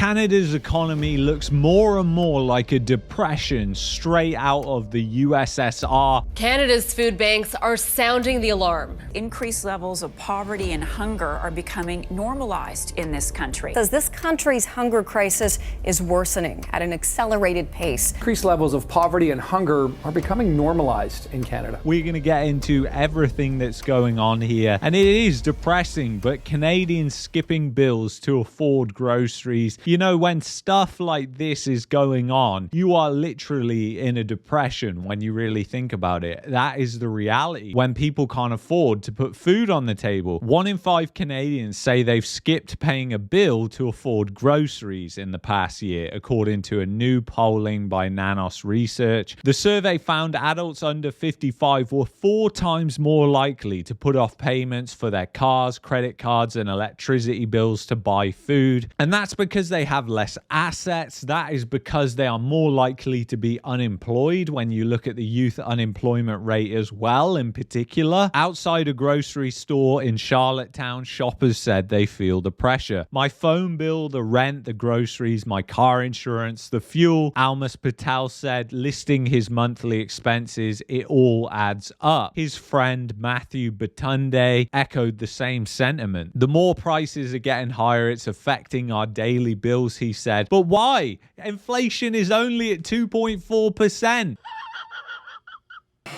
Canada's economy looks more and more like a depression straight out of the USSR. Canada's food banks are sounding the alarm. Increased levels of poverty and hunger are becoming normalized in this country. Says this country's hunger crisis is worsening at an accelerated pace. Increased levels of poverty and hunger are becoming normalized in Canada. We're going to get into everything that's going on here, and it is depressing, but Canadians skipping bills to afford groceries. You know, when stuff like this is going on, you are literally in a depression when you really think about it. That is the reality. When people can't afford to put food on the table, 1 in 5 Canadians say they've skipped paying a bill to afford groceries in the past year, according to a new polling by Nanos Research. The survey found adults under 55 were 4 times more likely to put off payments for their cars, credit cards, and electricity bills to buy food. And that's because they have less assets. That is because they are more likely to be unemployed when you look at the youth unemployment rate as well. In particular, outside a grocery store in Charlottetown, shoppers said they feel the pressure. My phone bill, the rent, the groceries, my car insurance, the fuel, Almas Patel said, listing his monthly expenses, it all adds up. His friend Matthew Batunde echoed the same sentiment. The more prices are getting higher, it's affecting our daily bills, he said. But why? Inflation is only at 2.4%.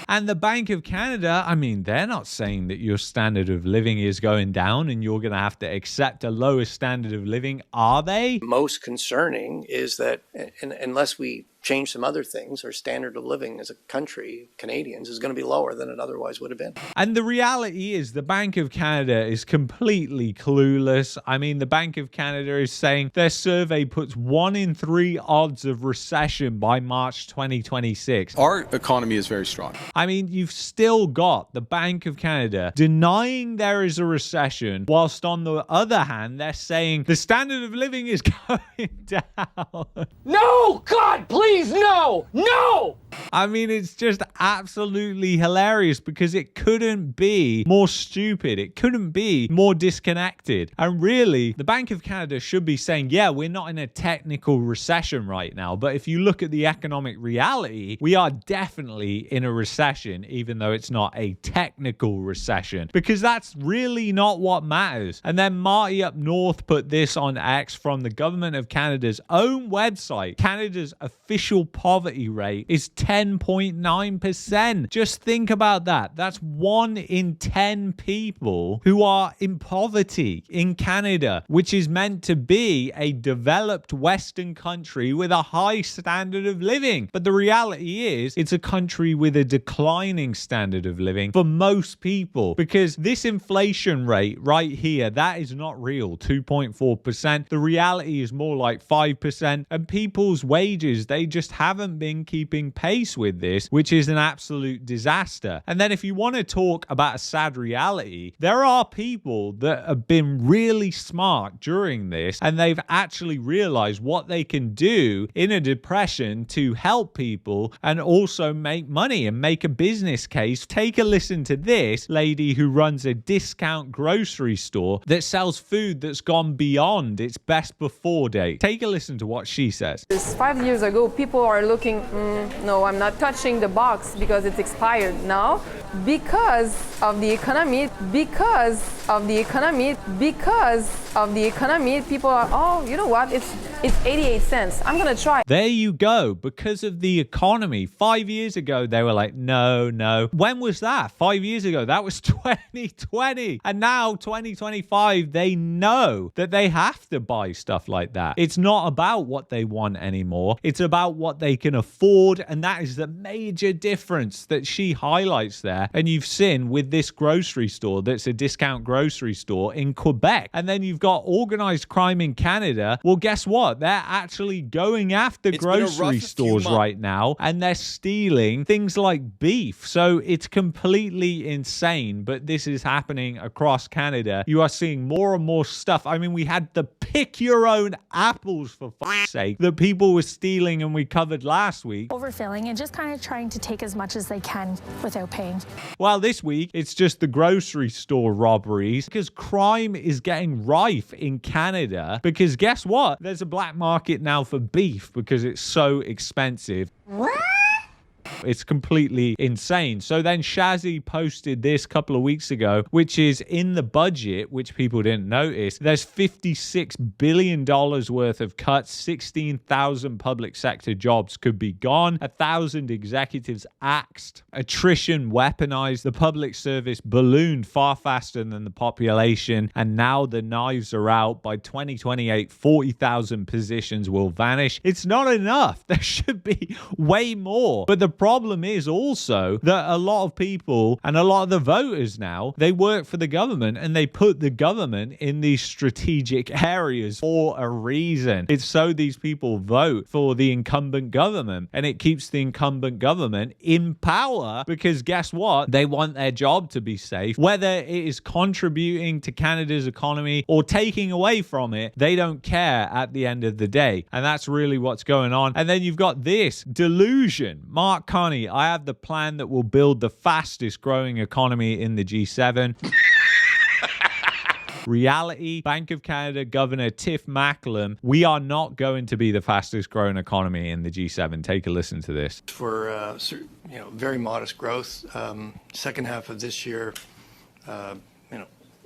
And the Bank of Canada, I mean, they're not saying that your standard of living is going down and you're going to have to accept a lower standard of living, are they? Most concerning is that unless we change some other things, our standard of living as a country, Canadians, is going to be lower than it otherwise would have been. And the reality is the Bank of Canada is completely clueless. I mean, the Bank of Canada is saying their survey puts 1 in 3 odds of recession by March 2026. Our economy is very strong. I mean, you've still got the Bank of Canada denying there is a recession, whilst on the other hand, they're saying the standard of living is going down. No! God, please, no! No! I mean, it's just absolutely hilarious because it couldn't be more stupid. It couldn't be more disconnected. And really, the Bank of Canada should be saying, yeah, we're not in a technical recession right now. But if you look at the economic reality, we are definitely in a recession, even though it's not a technical recession, because that's really not what matters. And then Marty up north put this on X from the government of Canada's own website. Canada's official poverty rate is 10.9%. Just think about that. That's 1 in 10 people who are in poverty in Canada, which is meant to be a developed Western country with a high standard of living. But the reality is, it's a country with a declining standard of living for most people, because this inflation rate right here, that is not real, 2.4%. The reality is more like 5%, and people's wages, they just haven't been keeping pace with this, which is an absolute disaster. And then if you want to talk about a sad reality, there are people that have been really smart during this, and they've actually realized what they can do in a depression to help people and also make money and make a business case. Take a listen to this lady who runs a discount grocery store that sells food that's gone beyond its best before date. Take a listen to what she says. 5 years ago, people are looking, no, I'm not touching the box because it's expired. Now, because of the economy, people are, oh, you know what, it's 88 cents. I'm gonna try. There you go. Because of the economy. 5 years ago, they were like, no. When was that? 5 years ago. That was 2020. And now, 2025, they know that they have to buy stuff like that. It's not about what they want anymore. It's about what they can afford. And that is the major difference that she highlights there. And you've seen with this grocery store that's a discount grocery store in Quebec. And then you've got organized crime in Canada. Well, guess what? They're actually going after grocery stores right now, and they're stealing things like beef. So it's completely insane, but this is happening across Canada. You are seeing more and more stuff. I mean, we had the pick your own apples, for fuck's sake, that people were stealing and we covered last week. Overfilling and just kind of trying to take as much as they can without paying. Well, this week, it's just the grocery store robberies because crime is getting rife in Canada because guess what? There's a black market now for beef because it's so expensive. What? It's completely insane. So then Shazzy posted this a couple of weeks ago, which is in the budget, which people didn't notice. There's $56 billion worth of cuts. 16,000 public sector jobs could be gone. 1,000 executives axed. Attrition weaponized. The public service ballooned far faster than the population. And now the knives are out. By 2028, 40,000 positions will vanish. It's not enough. There should be way more. But the problem is also that a lot of people and a lot of the voters now, they work for the government and they put the government in these strategic areas for a reason. It's so these people vote for the incumbent government and it keeps the incumbent government in power because guess what? They want their job to be safe. Whether it is contributing to Canada's economy or taking away from it, they don't care at the end of the day. And that's really what's going on. And then you've got this delusion. Mark Carney, I have the plan that will build the fastest growing economy in the G7. Reality, Bank of Canada Governor Tiff Macklem, we are not going to be the fastest growing economy in the G7. Take a listen to this. For very modest growth, second half of this year,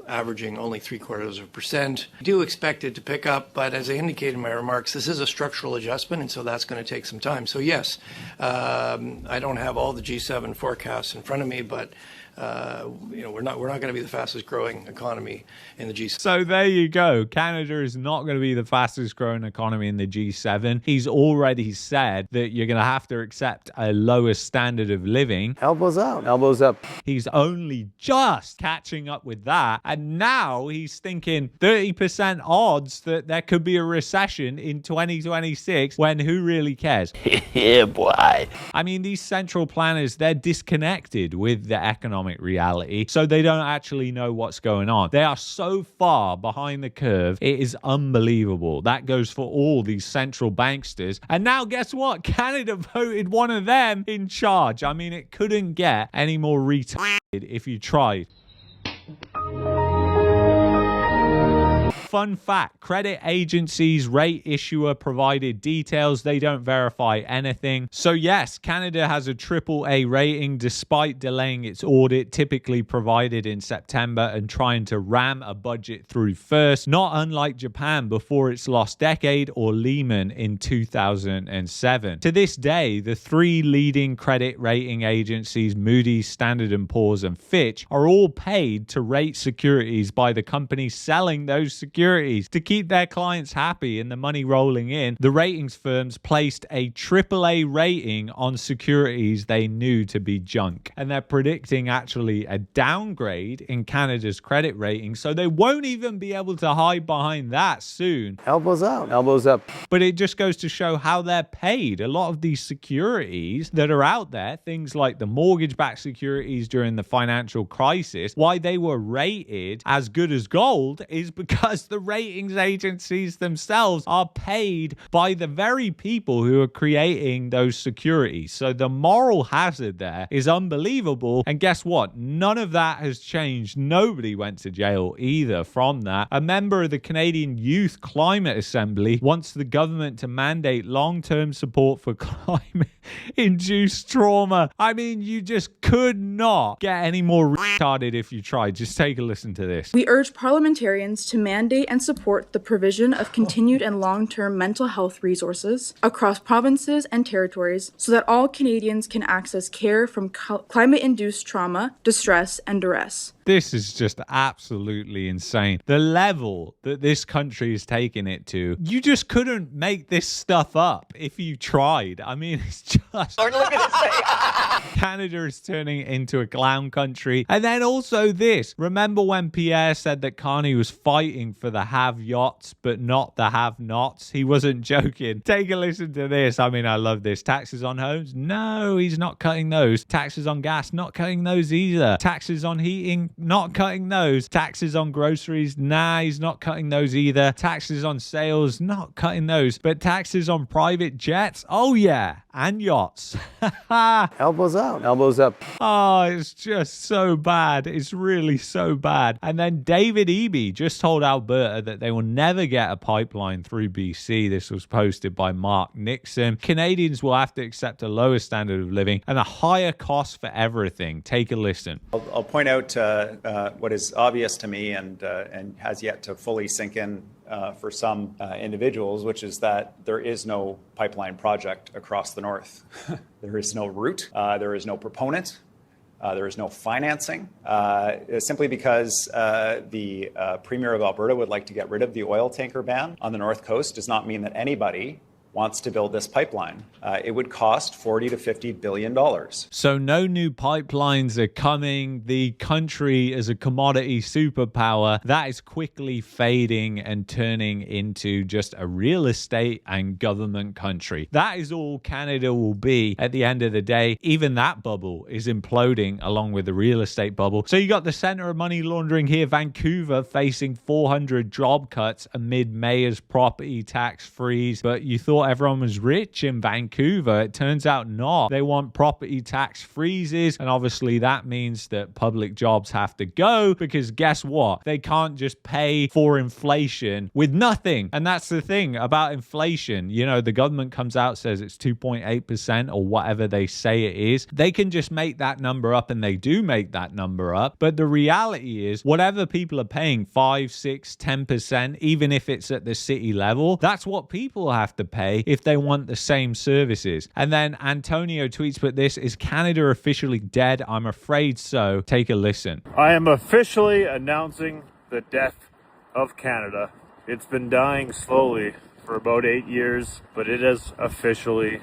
averaging only 0.75%. I do expect it to pick up, but as I indicated in my remarks, this is a structural adjustment, and so that's going to take some time. So yes, I don't have all the G7 forecasts in front of me, but we're not going to be the fastest growing economy in the G7. So there you go. Canada is not going to be the fastest growing economy in the G7. He's already said that you're going to have to accept a lower standard of living. Elbows out, elbows up. He's only just catching up with that. And now he's thinking 30% odds that there could be a recession in 2026 when who really cares? Yeah, boy. I mean, these central planners, they're disconnected with the economic reality, so they don't actually know what's going on. They are so far behind the curve, it is unbelievable. That goes for all these central banksters. And now guess what? Canada voted one of them in charge. I mean, it couldn't get any more retarded if you tried. Fun fact, credit agencies, rate issuer provided details. They don't verify anything. So yes, Canada has a AAA rating despite delaying its audit, typically provided in September, and trying to ram a budget through first, not unlike Japan before its lost decade or Lehman in 2007. To this day, the three leading credit rating agencies, Moody's, Standard & Poor's, and Fitch, are all paid to rate securities by the companies selling those securities. To keep their clients happy and the money rolling in, the ratings firms placed a AAA rating on securities they knew to be junk. And they're predicting actually a downgrade in Canada's credit rating, so they won't even be able to hide behind that soon. Elbows out, elbows up. But it just goes to show how they're paid. A lot of these securities that are out there, things like the mortgage-backed securities during the financial crisis, why they were rated as good as gold is because the ratings agencies themselves are paid by the very people who are creating those securities. So the moral hazard there is unbelievable. And guess what? None of that has changed. Nobody went to jail either from that. A member of the Canadian Youth Climate Assembly wants the government to mandate long-term support for climate-induced trauma. I mean, you just could not get any more retarded if you tried. Just take a listen to this. We urge parliamentarians to mandate and support the provision of continued and long-term mental health resources across provinces and territories so that all Canadians can access care from climate-induced trauma, distress, and duress. This is just absolutely insane. The level that this country is taking it to, you just couldn't make this stuff up if you tried. I mean, it's just... Canada is turning into a clown country. And then also this. Remember when Pierre said that Carney was fighting for for the have-yachts, but not the have-nots. He wasn't joking. Take a listen to this. I mean, I love this. Taxes on homes? No, he's not cutting those. Taxes on gas? Not cutting those either. Taxes on heating? Not cutting those. Taxes on groceries? Nah, he's not cutting those either. Taxes on sales? Not cutting those. But taxes on private jets? Oh yeah, and yachts. Elbows up. Elbows up. Oh, it's just so bad. It's really so bad. And then David Eby just told Alberta that they will never get a pipeline through BC. This was posted by Mark Nixon. Canadians will have to accept a lower standard of living and a higher cost for everything. Take a listen. I'll point out what is obvious to me and has yet to fully sink in for some individuals, which is that there is no pipeline project across the north. There is no route. There is no proponent. There is no financing, simply because the Premier of Alberta would like to get rid of the oil tanker ban on the North Coast does not mean that anybody wants to build this pipeline. It would cost $40 to $50 billion. So no new pipelines are coming. The country as a commodity superpower, that is quickly fading and turning into just a real estate and government country. That is all Canada will be at the end of the day. Even that bubble is imploding along with the real estate bubble. So you got the center of money laundering here, Vancouver, facing 400 job cuts amid mayor's property tax freeze. But you thought everyone was rich in Vancouver. It turns out not. They want property tax freezes, and obviously that means that public jobs have to go, because guess what? They can't just pay for inflation with nothing. And that's the thing about inflation. You know, the government comes out, says it's 2.8% or whatever they say it is. They can just make that number up, and they do make that number up. But the reality is, whatever people are paying, 5, 6, 10%, even if it's at the city level, that's what people have to pay if they want the same services. And then Antonio tweets, but this, is Canada officially dead? I'm afraid so. Take a listen. I am officially announcing the death of Canada. It's been dying slowly for about 8 years, but it has officially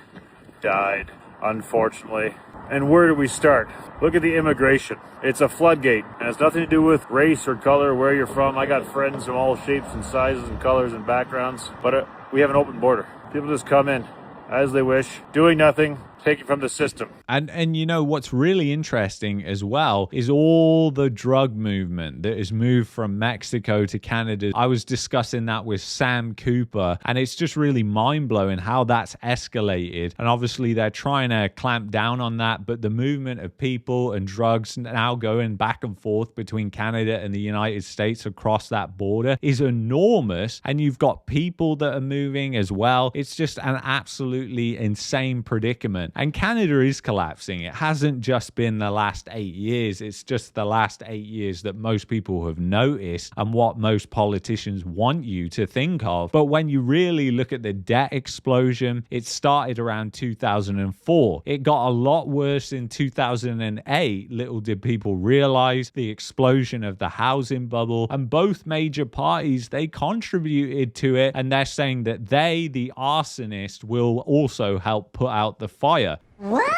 died, unfortunately. And where do we start? Look at the immigration. It's a floodgate. It has nothing to do with race or color, where you're from. I got friends from all shapes and sizes and colors and backgrounds, but we have an open border. People just come in as they wish, doing nothing, taking from the system. And you know what's really interesting as well is all the drug movement that has moved from Mexico to Canada. I was discussing that with Sam Cooper, and it's just really mind-blowing how that's escalated. And obviously they're trying to clamp down on that, but the movement of people and drugs now going back and forth between Canada and the United States across that border is enormous. And you've got people that are moving as well. It's just an absolutely insane predicament. And Canada is collapsing. It hasn't just been the last 8 years. It's just the last 8 years that most people have noticed and what most politicians want you to think of. But when you really look at the debt explosion, it started around 2004. It got a lot worse in 2008. Little did people realize the explosion of the housing bubble. And both major parties, they contributed to it. And they're saying that they, the arsonist, will also help put out the fire. What?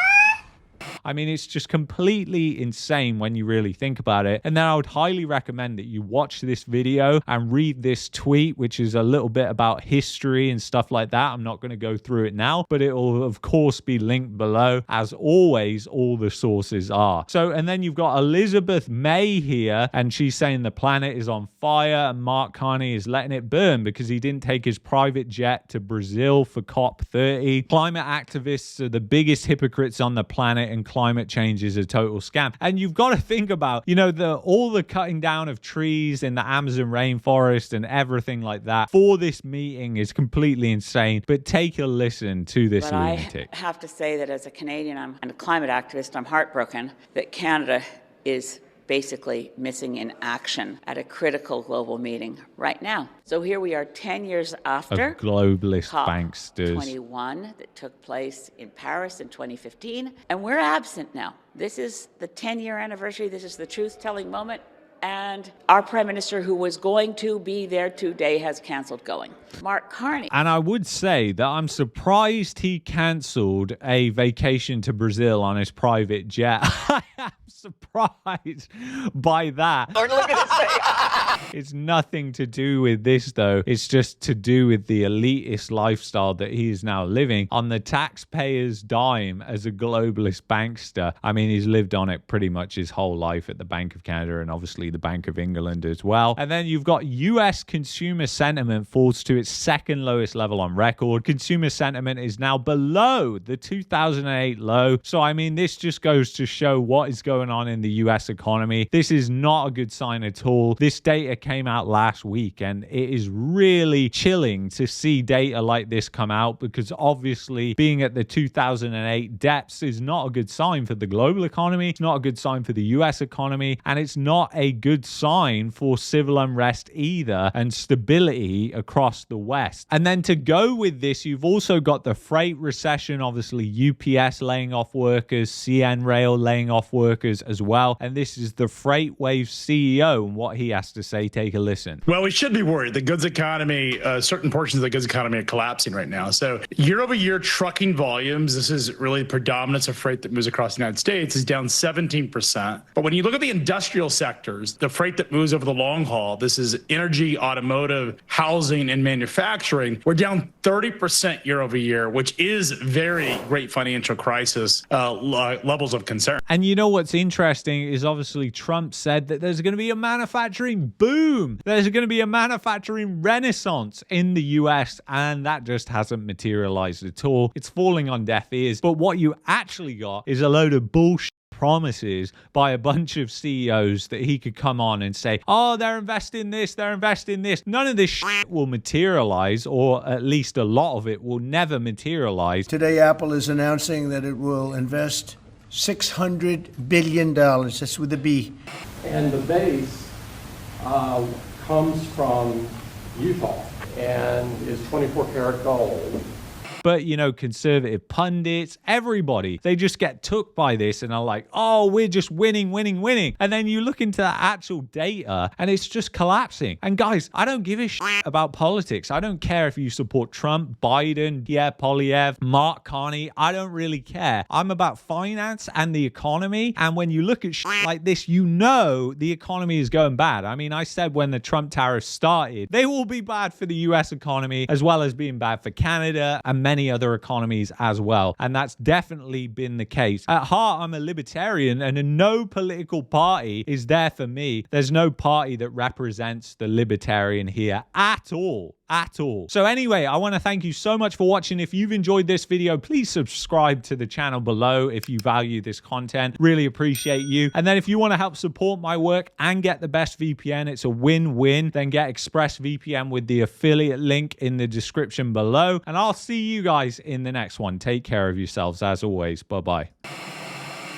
I mean, it's just completely insane when you really think about it. And then I would highly recommend that you watch this video and read this tweet, which is a little bit about history and stuff like that. I'm not going to go through it now, but it will, of course, be linked below. As always, all the sources are. So, and then you've got Elizabeth May here, and she's saying the planet is on fire, and Mark Carney is letting it burn because he didn't take his private jet to Brazil for COP30. Climate activists are the biggest hypocrites on the planet, and climate change is a total scam. And you've got to think about, you know, all the cutting down of trees in the Amazon rainforest and everything like that for this meeting is completely insane. But take a listen to this lunatic. I have to say that as a Canadian, I'm a climate activist. I'm heartbroken that Canada is basically missing in action at a critical global meeting right now. So here we are 10 years after globalist COP banksters 21 that took place in Paris in 2015, and we're absent now. This is the 10-year anniversary. This is the truth-telling moment. And our Prime Minister, who was going to be there today, has cancelled going. Mark Carney. And I would say that I'm surprised he cancelled a vacation to Brazil on his private jet. I am surprised by that. It's nothing to do with this, though. It's just to do with the elitist lifestyle that he is now living on the taxpayer's dime as a globalist bankster. I mean, he's lived on it pretty much his whole life at the Bank of Canada and obviously the Bank of England as well. And then you've got US consumer sentiment falls to its second lowest level on record. Consumer sentiment is now below the 2008 low. So, I mean, this just goes to show what is going on in the US economy. This is not a good sign at all. This data came out last week, and it is really chilling to see data like this come out, because obviously being at the 2008 depths is not a good sign for the global economy. It's not a good sign for the US economy, and it's not a good sign for civil unrest either and stability across the West. And then to go with this, you've also got the freight recession, obviously UPS laying off workers, CN Rail laying off workers as well. And this is the Freightwave CEO and what he has to say. Take a listen. Well, we should be worried. The goods economy, certain portions of the goods economy are collapsing right now. So year over year, trucking volumes, this is really the predominance of freight that moves across the United States, is down 17%. But when you look at the industrial sectors, the freight that moves over the long haul, this is energy, automotive, housing, and manufacturing, we're down 30% year over year, which is very great financial crisis levels of concern. And you know what's interesting is obviously Trump said that there's going to be a manufacturing boom. There's going to be a manufacturing renaissance in the US, and that just hasn't materialized at all. It's falling on deaf ears. But what you actually got is a load of bullshit promises by a bunch of CEOs that he could come on and say, oh, they're investing this, they're investing this. None of this shit will materialize, or at least a lot of it will never materialize. Today, Apple is announcing that it will invest $600 billion. That's with a B. And the base comes from Utah and is 24 karat gold. But, you know, conservative pundits, everybody, they just get took by this and are like, oh, we're just winning. And then you look into the actual data and it's just collapsing. And guys, I don't give a shit about politics. I don't care if you support Trump, Biden, Pierre Poilievre, Mark Carney. I don't really care. I'm about finance and the economy. And when you look at shit like this, you know the economy is going bad. I mean, I said when the Trump tariffs started, they will be bad for the US economy as well as being bad for Canada and many other economies as well. And that's definitely been the case. At heart, I'm a libertarian, and no political party is there for me. There's no party that represents the libertarian here at all. So anyway, I want to thank you so much for watching. If you've enjoyed this video, please subscribe to the channel below if you value this content. Really appreciate you. And then if you want to help support my work and get the best VPN, it's a win-win, then get ExpressVPN with the affiliate link in the description below. And I'll see you guys in the next one. Take care of yourselves as always. Bye-bye.